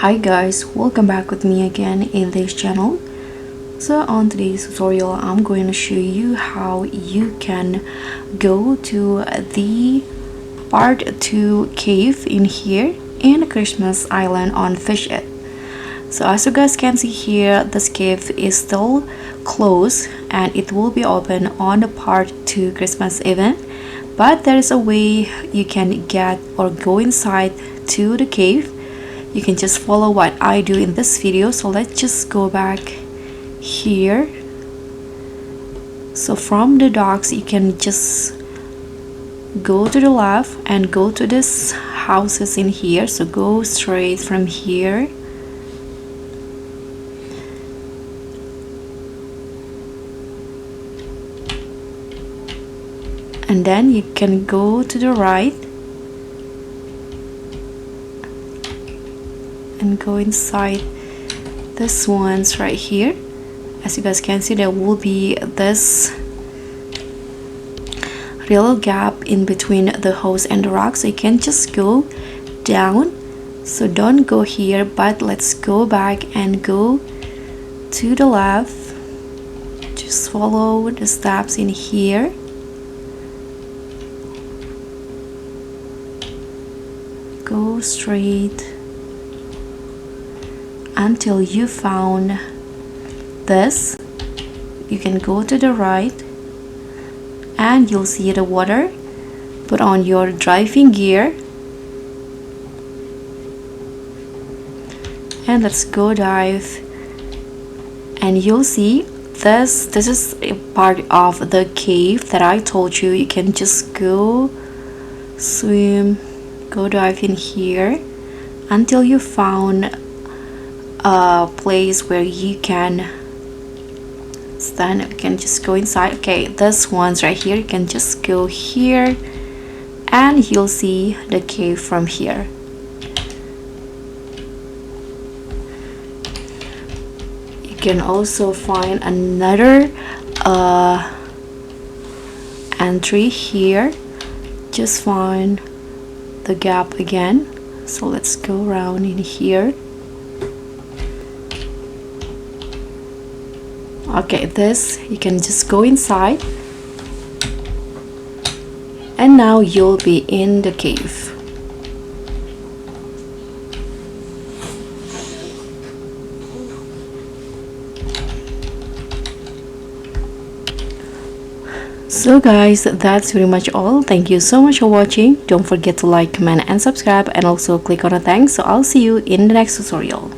Hi guys, welcome back with me again in this channel. So on today's tutorial I'm going to show you how you can go to the part 2 cave in here in Christmas Island on Fish It. So as you guys can see here, this cave is still closed and it will be open on the part 2 Christmas event, but there is a way you can get or go inside to the cave. You can just follow what I do in this video. So let's just go back here. So from the docks you can just go to the left and go to this houses in here. So go straight from here and then you can go to the right and go inside this one's right here. As you guys can see, there will be this real gap in between the house and the rock, so you can just go down. So don't go here, but let's go back and go to the left. Just follow the steps in here. Go straight until you found this. You can go to the right and you'll see the water. Put on your driving gear and let's go dive, and you'll see this is a part of the cave that I told you. You can just go swim, go dive in here until you found a place where you can stand. You can just go inside. Okay, this one's right here. You can just go here and you'll see the cave from here. You can also find another entry here. Just find the gap again. So let's go around in here. Okay, this you can just go inside and now you'll be in the cave. So guys, that's pretty much all. Thank you so much for watching. Don't forget to like, comment and subscribe, and also click on the thanks. So I'll see you in the next tutorial.